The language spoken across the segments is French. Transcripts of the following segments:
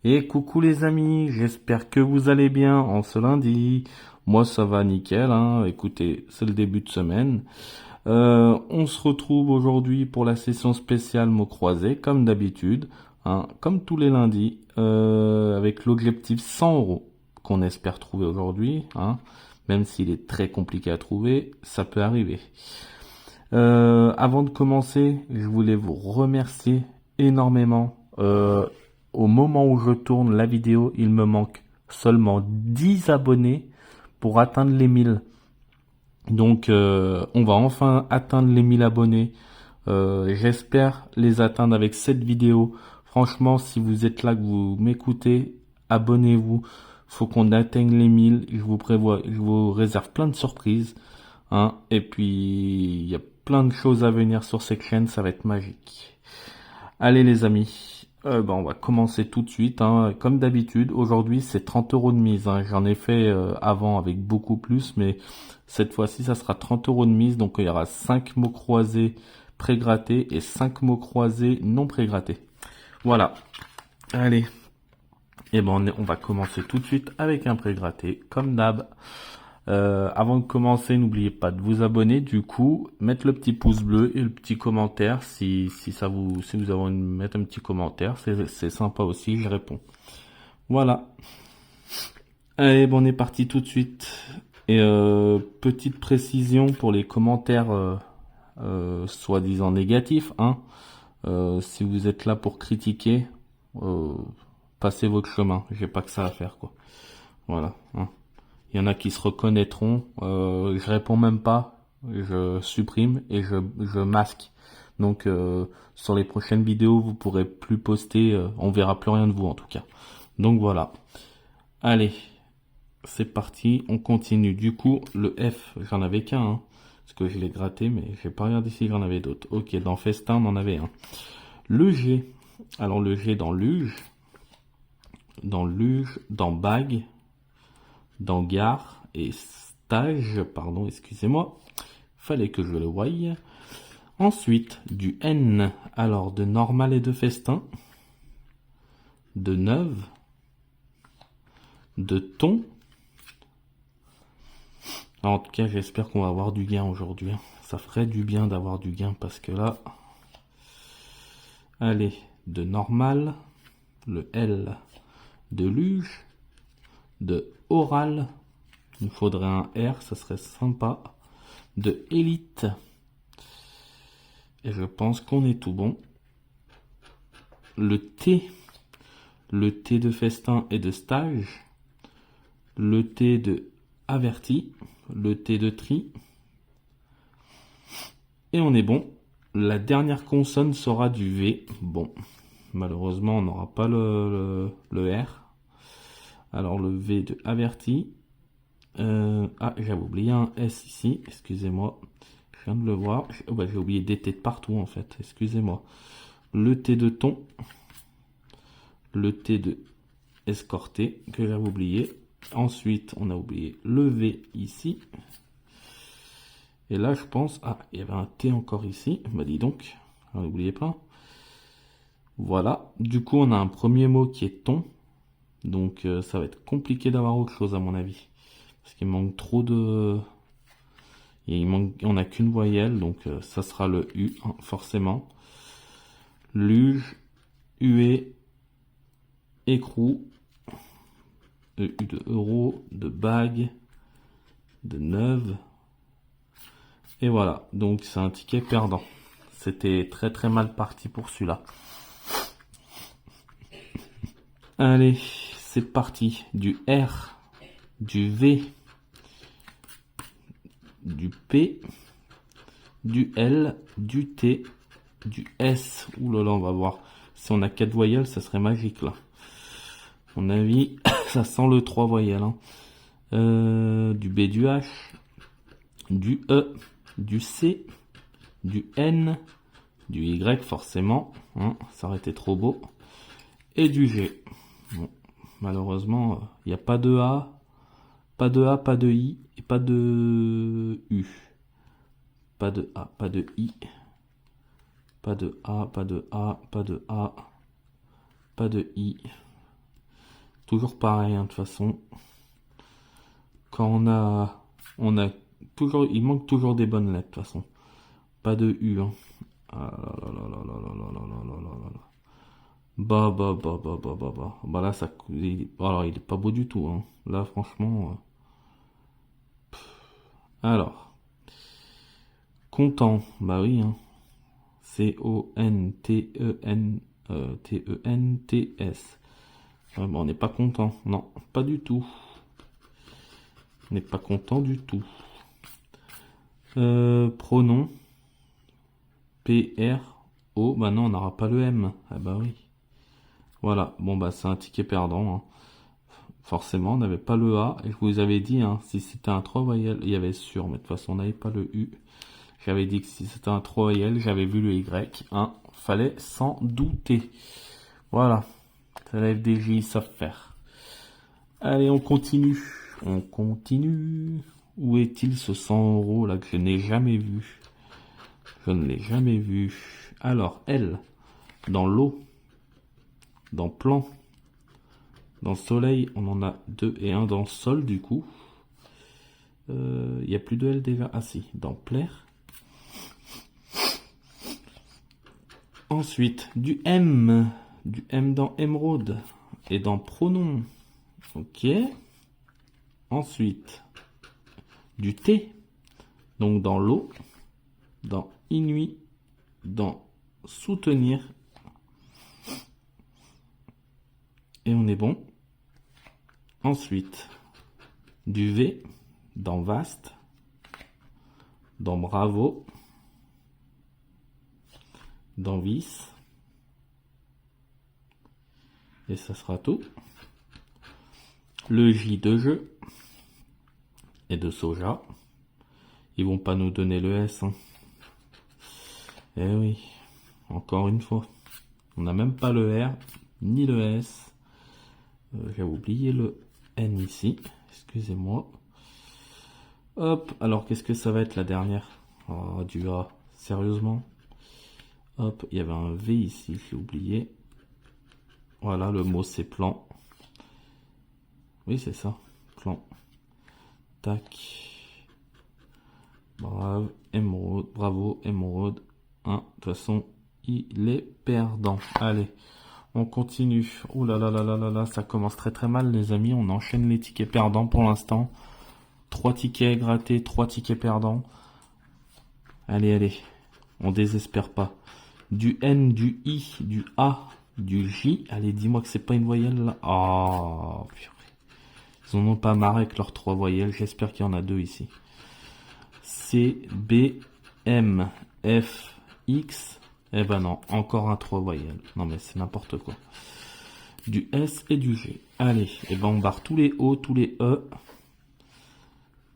Et coucou les amis, j'espère que vous allez bien en ce lundi. Moi ça va nickel, hein. Écoutez, c'est le début de semaine. On se retrouve aujourd'hui pour la session spéciale mots croisés, comme d'habitude, hein, comme tous les lundis, avec l'objectif 100 euros qu'on espère trouver aujourd'hui, hein. Même s'il est très compliqué à trouver, ça peut arriver. Avant de commencer, je voulais vous remercier énormément. Au moment où je tourne la vidéo, il me manque seulement 10 abonnés pour atteindre les 1000. Donc on va enfin atteindre les 1000 abonnés. J'espère les atteindre avec cette vidéo. Franchement, si vous êtes là, que vous m'écoutez, abonnez-vous. Faut qu'on atteigne les 1000. Je vous réserve plein de surprises, hein. Et puis, il y a plein de choses à venir sur cette chaîne, ça va être magique. Allez les amis, on va commencer tout de suite, hein. Comme d'habitude, aujourd'hui c'est 30 euros de mise, hein. J'en ai fait avant avec beaucoup plus, mais cette fois-ci ça sera 30 euros de mise. Donc il y aura 5 mots croisés pré-grattés et 5 mots croisés non pré-grattés. Voilà, allez. On va commencer tout de suite avec un pré-gratté, comme d'hab. Avant de commencer, n'oubliez pas de vous abonner, du coup, mettre le petit pouce bleu et le petit commentaire si vous avez envie de mettre un petit commentaire, c'est sympa aussi, je réponds. Voilà. Allez, on est parti tout de suite. Et petite précision pour les commentaires soi-disant négatifs, hein. Si vous êtes là pour critiquer, euh, passez votre chemin. J'ai pas que ça à faire, quoi. Voilà, hein. Il y en a qui se reconnaîtront. Je réponds même pas. Je supprime et je masque. Donc sur les prochaines vidéos, vous pourrez plus poster. On verra plus rien de vous en tout cas. Donc voilà. Allez, c'est parti. On continue. Du coup, le F, j'en avais qu'un, hein, parce que je l'ai gratté, mais j'ai pas regardé si j'en avais d'autres. Ok, dans Festin, on en avait un. Le G. Alors le G dans Luge, dans Bague, dans Gare et Stage, pardon, excusez-moi. Fallait que je le voie. Ensuite, du N, alors de Normal et de Festin, de Neuve, de Ton. Alors, en tout cas, j'espère qu'on va avoir du gain aujourd'hui, hein. Ça ferait du bien d'avoir du gain parce que là... Allez, de Normal, le L, de Luge, de Oral, il nous faudrait un R, ça serait sympa, de Élite. Et je pense qu'on est tout bon. Le T de Festin et de Stage, le T de Averti, le T de Tri, et on est bon. La dernière consonne sera du V. Bon, malheureusement, on n'aura pas le R. Alors le V de Averti. J'avais oublié un S ici, excusez-moi. Je viens de le voir. J'ai oublié des T de partout en fait, excusez-moi. Le T de Ton. Le T de Escorté, que j'avais oublié. Ensuite, on a oublié le V ici. Et là, je pense... Ah, il y avait un T encore ici. Bah dis donc, n'oubliez pas. Voilà. Du coup, on a un premier mot qui est ton. Donc, ça va être compliqué d'avoir autre chose, à mon avis. Parce qu'il manque trop de... On n'a qu'une voyelle, donc ça sera le U, hein, forcément. Luge, huée, écrou, U de euro, de bague, de neuve. Et voilà, donc c'est un ticket perdant. C'était très très mal parti pour celui-là. Allez, c'est parti. Du R, du V, du P, du L, du T, du S. Ouh là là, on va voir. Si on a 4 voyelles, ça serait magique là. À mon avis, ça sent le 3 voyelles, hein. Du B, du H, du E, du C, du N, du Y forcément, hein, ça aurait été trop beau, et du G. Bon, malheureusement, il n'y a pas de A, pas de A, pas de I, et pas de U. Pas de A, pas de I, pas de A, pas de A, pas de A, pas de I. toujours pareil, hein, de toute façon. Quand on a toujours, il manque toujours des bonnes lettres, de toute façon. Pas de U, hein. Ah là là là là là là là là là là là là. Bah là, ça, alors, il est pas beau du tout, hein. Là, franchement. Alors, content, bah oui, hein. C-O-N-T-E-N, T-E-N-T-S. Ouais, bah, on n'est pas content, non, pas du tout. On n'est pas content du tout. Pronom, P-R-O, bah non, on n'aura pas le M. Ah bah oui. Voilà, bon bah c'est un ticket perdant, hein. Forcément, on n'avait pas le A. Et je vous avais dit, hein, si c'était un 3 voyelles, il y avait sûr, mais de toute façon, on n'avait pas le U. J'avais dit que si c'était un 3 voyelles, j'avais vu le Y. Hein, fallait s'en douter. Voilà. Ça, la FDJ, ils savent faire. Allez, on continue. On continue. Où est-il ce 100 € là que je n'ai jamais vu? Je ne l'ai jamais vu. Alors, L. Dans l'eau. Dans plan. Dans soleil, on en a 2 et 1 dans sol, du coup. Il n'y a plus de L déjà. Ah si, dans plaire. Ensuite, du M. Du M dans émeraude. Et dans pronom. Ok. Ensuite, du T. Donc dans l'eau. Dans inuit. Dans soutenir. Et on est bon. Ensuite, du V. Dans vaste. Dans bravo. Dans vis. Et ça sera tout. Le J de jeu. Et de soja. Ils vont pas nous donner le S. Hein. Eh oui. Encore une fois. On n'a même pas le R. Ni le S. J'ai oublié le N ici. Excusez-moi. Hop. Alors qu'est-ce que ça va être la dernière? Oh, du A. Sérieusement? Hop. Il y avait un V ici. J'ai oublié. Voilà. Le mot c'est plan. Oui, c'est ça. Plan. Tac. Bravo, émeraude. Bravo, émeraude. De toute façon, il est perdant. Allez, on continue. Ouh là là là là là là, ça commence très très mal, les amis. On enchaîne les tickets perdants pour l'instant. 3 tickets grattés, 3 tickets perdants. Allez, allez. On désespère pas. Du N, du I, du A, du J. Allez, dis-moi que c'est pas une voyelle là. Oh, purée. Ils en ont pas marre avec leurs 3 voyelles. J'espère qu'il y en a 2 ici. C, B, M, F, X. Eh ben non, encore un 3 voyelles. Non mais c'est n'importe quoi. Du S et du G. Allez, et ben on barre tous les O, tous les E.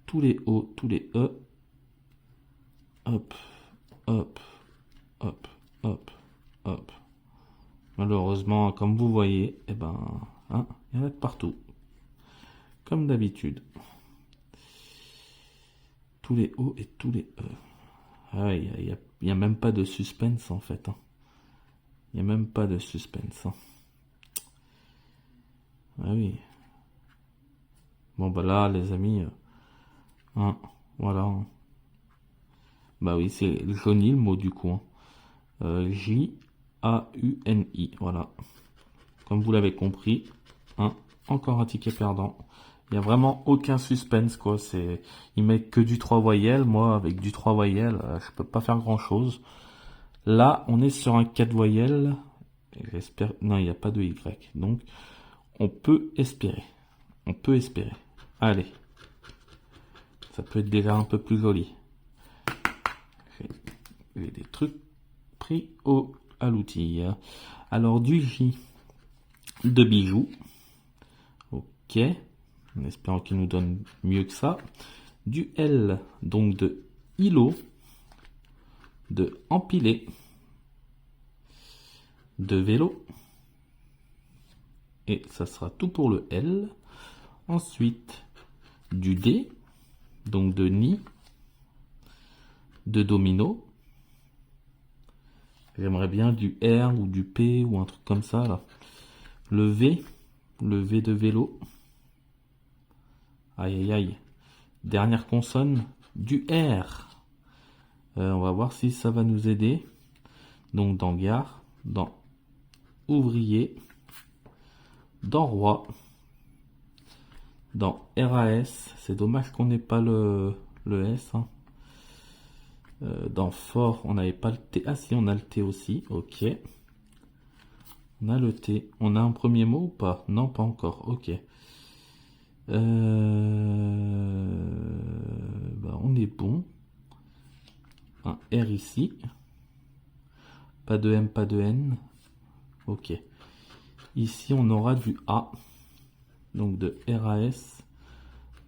Tous les O, tous les E. Hop, hop, hop, hop, hop. Malheureusement, comme vous voyez, eh ben, hein, il y en a de partout. Comme d'habitude. Tous les O et tous les E. Ah, il n'y a même pas de suspense en fait. Hein. Il n'y a même pas de suspense. Hein. Ah oui. Bon bah là les amis. Hein, voilà. Bah oui, c'est Johnny le mot du coup. Hein. J-A-U-N-I. Voilà. Comme vous l'avez compris. Hein, encore un ticket perdant. Il n'y a vraiment aucun suspense, quoi. Il met que du 3 voyelles. Moi, avec du 3 voyelles, je peux pas faire grand chose. Là, on est sur un 4 voyelles. J'espère, non, il n'y a pas de Y. Donc, on peut espérer. On peut espérer. Allez. Ça peut être déjà un peu plus joli. J'ai des trucs pris à l'outil. Alors, du J de bijoux. Ok. En espérant qu'il nous donne mieux que ça. Du L, donc de îlot, de empilé, de vélo. Et ça sera tout pour le L. Ensuite, du D, donc de nid, de domino. J'aimerais bien du R ou du P ou un truc comme ça là. Le V, Le V de vélo. Aïe aïe aïe. Dernière consonne du R. On va voir si ça va nous aider. Donc dans gare, dans ouvrier, dans roi, dans RAS. C'est dommage qu'on n'ait pas le S. Hein. Dans fort, on n'avait pas le T. Ah si, on a le T aussi. Ok. On a le T. On a un premier mot ou pas? Non, pas encore. Ok. On est bon. Un R ici. Pas de M, pas de N. Ok. Ici, on aura du A. Donc de RAS.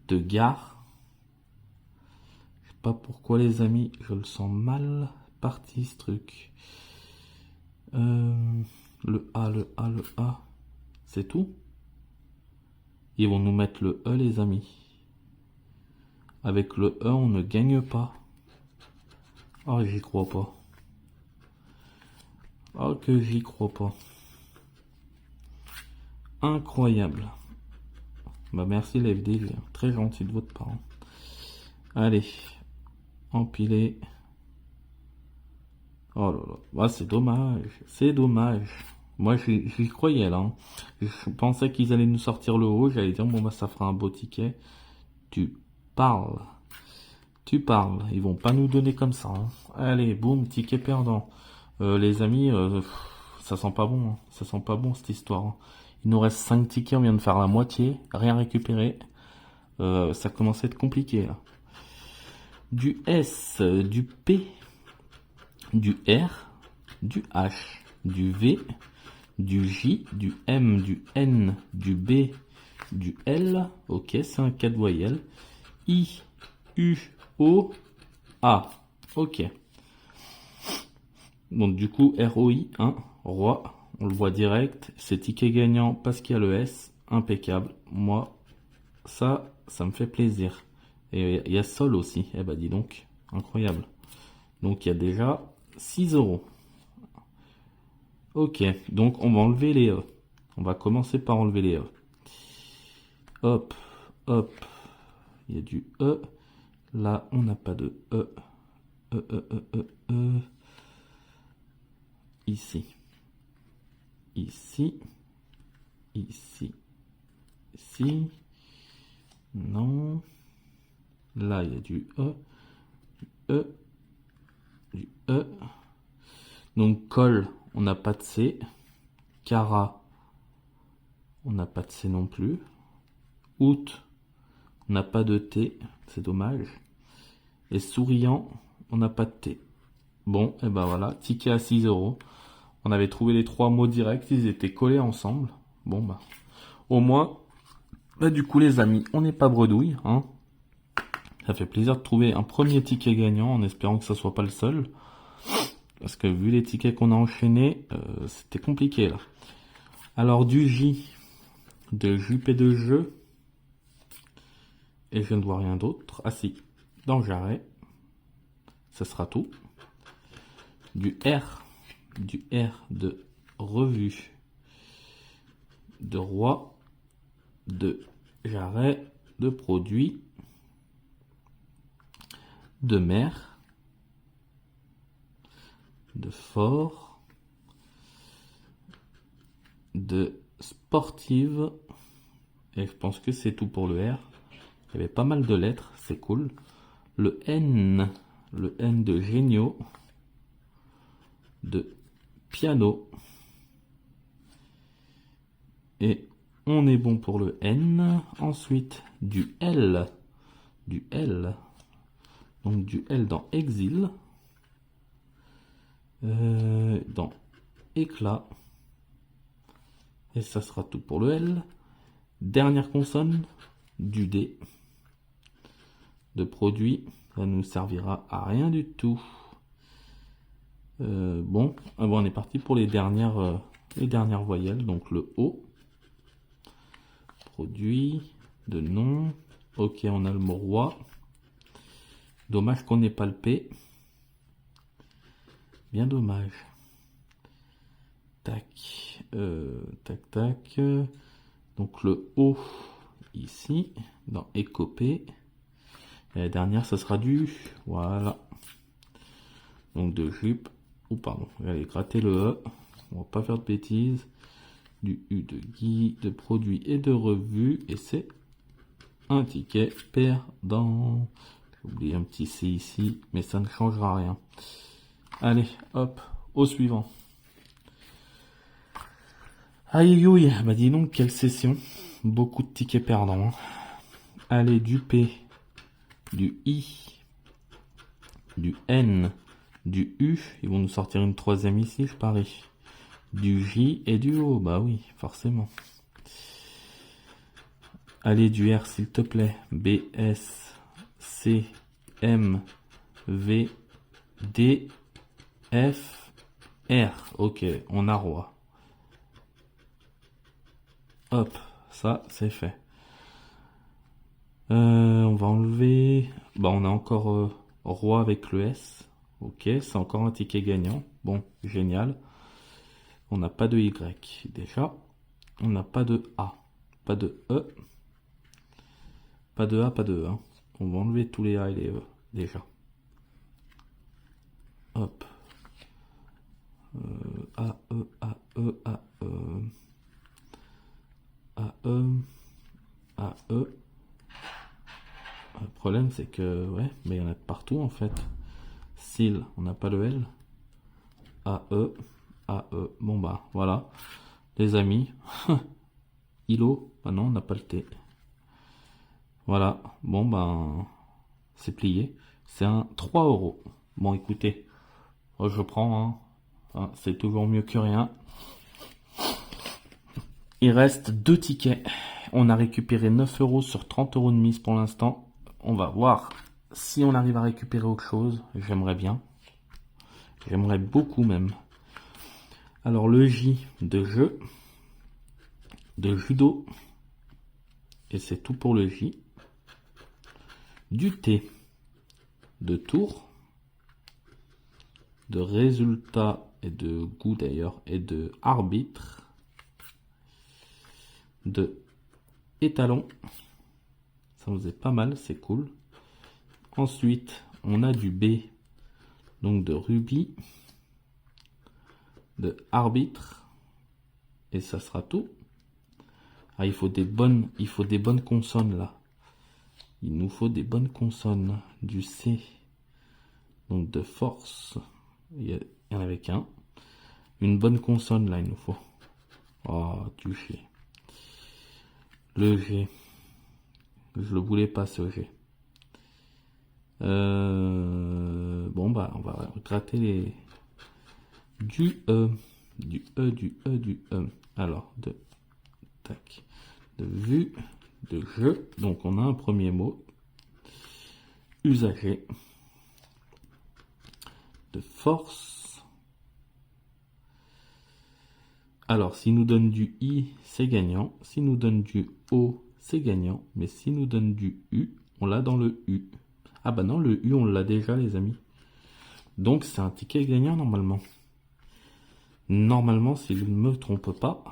De gare. Je sais pas pourquoi les amis, je le sens mal parti ce truc. Le A, le A, le A. C'est tout? Ils vont nous mettre le E les amis. Avec le E, on ne gagne pas. Oh, j'y crois pas. Oh, que j'y crois pas. Incroyable. Bah merci la FDG. Très gentil de votre part. Allez. Empiler. Oh là là. Bah, c'est dommage. C'est dommage. Moi, j'y croyais là. Hein. Je pensais qu'ils allaient nous sortir le haut. J'allais dire, bon, bah, ça fera un beau ticket. Tu parles. Tu parles. Ils vont pas nous donner comme ça. Hein. Allez, boum, ticket perdant. Les amis, ça sent pas bon. Hein. Ça sent pas bon cette histoire. Hein. Il nous reste 5 tickets. On vient de faire la moitié. Rien récupéré. Ça commence à être compliqué là. Du S, du P, du R, du H, du V, du J, du M, du N, du B, du L. Ok, c'est un 4 voyelles. I, U, O, A. Ok. Donc du coup, ROI, 1, roi. On le voit direct. C'est ticket gagnant parce qu'il y a le S. Impeccable. Moi, ça me fait plaisir. Et il y a Sol aussi. Eh ben dis donc, incroyable. Donc il y a déjà 6 euros. Ok, donc on va enlever les E. On va commencer par enlever les E. Hop, hop. Il y a du E. Là, on n'a pas de E. Ici. Ici. Ici. Ici. Non. Là, il y a du E. Du E. Du E. Donc, col, on n'a pas de C. Cara, on n'a pas de C non plus. Août, on n'a pas de T. C'est dommage. Et souriant, on n'a pas de T. Bon, et ben voilà, ticket à 6 euros. On avait trouvé les 3 mots directs, ils étaient collés ensemble. Bon, bah, au moins, bah, du coup, les amis, on n'est pas bredouille, hein. Ça fait plaisir de trouver un premier ticket gagnant en espérant que ça soit pas le seul. Parce que vu les tickets qu'on a enchaînés, c'était compliqué là. Alors du J, de JP de jeu. Et je ne vois rien d'autre. Ah si, dans Jarret. Ça sera tout. Du R de revue. De roi. De Jarret. De produit. De mer. De fort. De sportive. Et je pense que c'est tout pour le R. Il y avait pas mal de lettres, c'est cool. Le N de géniaux. De piano. Et on est bon pour le N. Ensuite, du L. Du L. Donc du L dans exil. Dans éclat. Et ça sera tout pour le L. Dernière consonne, du D. De produit. Ça ne nous servira à rien du tout. Bon, on est parti pour les dernières voyelles. Donc le O. Produit. De nom. Ok, on a le mot roi. Dommage qu'on n'ait pas le P. Bien dommage. Tac. Tac, tac. Donc le O ici, dans écopée. Et la dernière, ça sera du... Voilà. Donc de jupe. Ou pardon, allez gratter le E. On va pas faire de bêtises. Du U de Guy, de produit et de revue. Et c'est un ticket perdant. J'ai oublié un petit C ici, mais ça ne changera rien. Allez, hop, au suivant. Aïe, aïe, bah dis donc, quelle session. Beaucoup de tickets perdants. Allez, du P, du I, du N, du U. Ils vont nous sortir une troisième ici, je parie. Du J et du O, bah oui, forcément. Allez, du R, s'il te plaît. B, S, C, M, V, D, F, R. Ok, on a roi. Hop, ça, c'est fait. On va enlever... Bah, on a encore roi avec le S. Ok, c'est encore un ticket gagnant. Bon, génial. On n'a pas de Y, déjà. On n'a pas de A. Pas de E. Pas de A, pas de E. Hein. On va enlever tous les A et les E, déjà. Hop. A, E, A, E, A, E. A, E. A, E. Le problème, c'est que, ouais, mais il y en a de partout, en fait. S'il, on n'a pas le L. A, E. A, E. Bon, bah, voilà. Les amis. ILO. Ah non, on n'a pas le T. Voilà. Bon, ben, c'est plié. C'est un 3 euros. Bon, écoutez. Je prends, hein. C'est toujours mieux que rien. Il reste 2 tickets. On a récupéré 9 euros sur 30 euros de mise pour l'instant. On va voir si on arrive à récupérer autre chose. J'aimerais bien. J'aimerais beaucoup même. Alors le J de jeu. De judo. Et c'est tout pour le J. Du T. De tour. De résultat et de goût d'ailleurs. Et de arbitre. De étalon. Ça nous est pas mal, c'est cool. Ensuite, on a du B, donc de rubis, de arbitre, et ça sera tout. Ah, il faut des bonnes consonnes là. Il nous faut des bonnes consonnes. Du C, donc de force. Il y en avait qu'un. Une bonne consonne là, il nous faut. Oh, du G. Le G. Je le voulais pas ce G. Bon bah on va gratter les du E, du E, du E, du E. Alors de tac, de vue, de jeu. Donc on a un premier mot. Usager. De force. Alors s'il nous donne du I, c'est gagnant. S'il nous donne du O, c'est gagnant. Mais s'il nous donne du U, on l'a dans le U. Ah bah non, le U, on l'a déjà, les amis. Donc, c'est un ticket gagnant, normalement. Normalement, si je ne me trompe pas,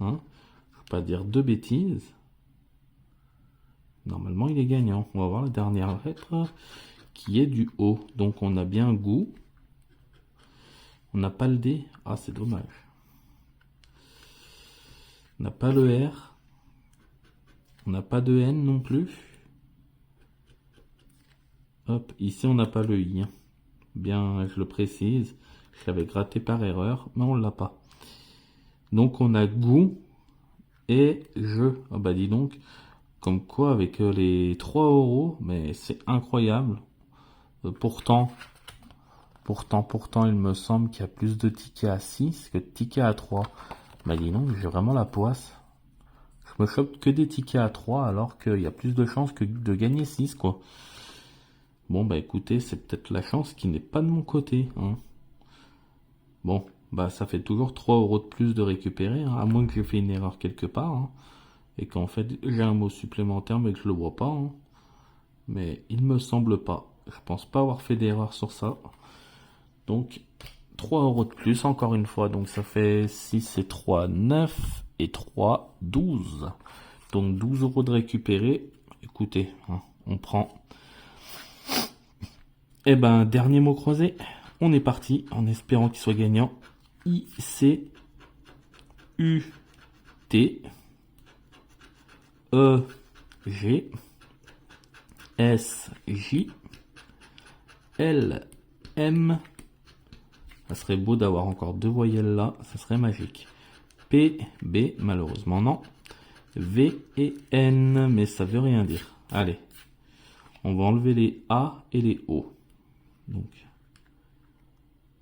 hein, je ne veux pas dire de bêtises, normalement, il est gagnant. On va voir la dernière lettre, qui est du O. Donc, on a bien goût. On n'a pas le D. Ah, c'est dommage. On n'a pas le R. On n'a pas de N non plus. Hop, ici on n'a pas le I. Bien, je le précise. Je l'avais gratté par erreur, mais on l'a pas. Donc on a goût et jeu. Ah bah dis donc, comme quoi avec les 3 euros, mais c'est incroyable. Pourtant, il me semble qu'il y a plus de tickets à 6 que de tickets à 3. Bah dis donc, j'ai vraiment la poisse. Je me chope que des tickets à 3 alors qu'il y a plus de chances que de gagner 6 quoi. Bon bah écoutez, c'est peut-être la chance qui n'est pas de mon côté. Hein. Bon, bah ça fait toujours 3 euros de plus de récupérer, hein, à moins que j'ai fait une erreur quelque part. Hein, et qu'en fait j'ai un mot supplémentaire mais que je le vois pas. Hein. Mais il me semble pas. Je pense pas avoir fait d'erreur sur ça. Donc 3 euros de plus encore une fois. Donc ça fait 6 et 3, 9. et 3, 12. Donc 12 euros de récupérer. Écoutez, hein, on prend. Eh ben, dernier mot croisé. On est parti en espérant qu'il soit gagnant. I-C-U-T E-G S-J L-M. Ça serait beau d'avoir encore 2 voyelles là, ça serait magique. P-B, malheureusement non. V et N, mais ça veut rien dire. Allez, on va enlever les A et les O. Donc,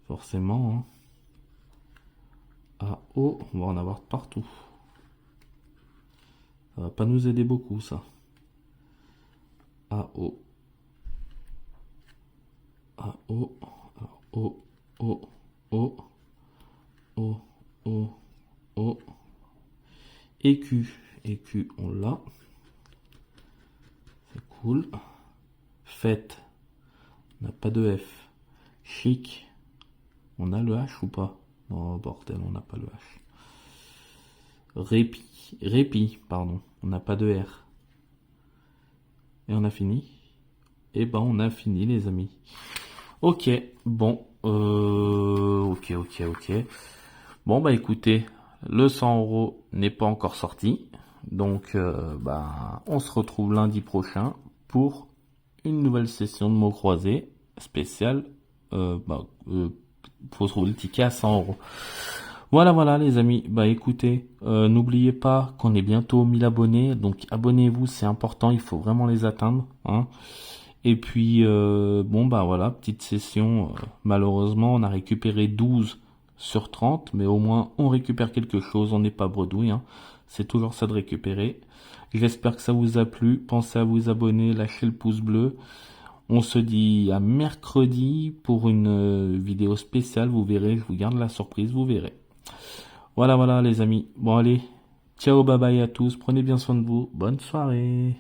forcément, hein, A, O, on va en avoir partout. Ça va pas nous aider beaucoup, ça. A, O. A, O. O, O, O. O, O, O. Et Q. Et Q, on l'a. C'est cool. Fête. On n'a pas de F. Chic. On a le H ou pas? Oh bordel, on n'a pas le H. Répit. Répit, pardon. On n'a pas de R. Et on a fini. Et ben on a fini les amis. Ok, bon. Ok. Bon bah écoutez, le 100 euros n'est pas encore sorti. Donc bah on se retrouve lundi prochain pour une nouvelle session de mots croisés spéciale. Faut trouver le ticket à 100 euros. Voilà les amis, bah écoutez, n'oubliez pas qu'on est bientôt 1000 abonnés, donc abonnez-vous, c'est important, il faut vraiment les atteindre, hein. Et puis, bon bah voilà, petite session, malheureusement on a récupéré 12 sur 30, mais au moins on récupère quelque chose, on n'est pas bredouille, hein. C'est toujours ça de récupérer. J'espère que ça vous a plu, pensez à vous abonner, lâchez le pouce bleu. On se dit à mercredi pour une vidéo spéciale, vous verrez, je vous garde la surprise, vous verrez. Voilà les amis. Bon allez, ciao, bye bye à tous, prenez bien soin de vous, bonne soirée.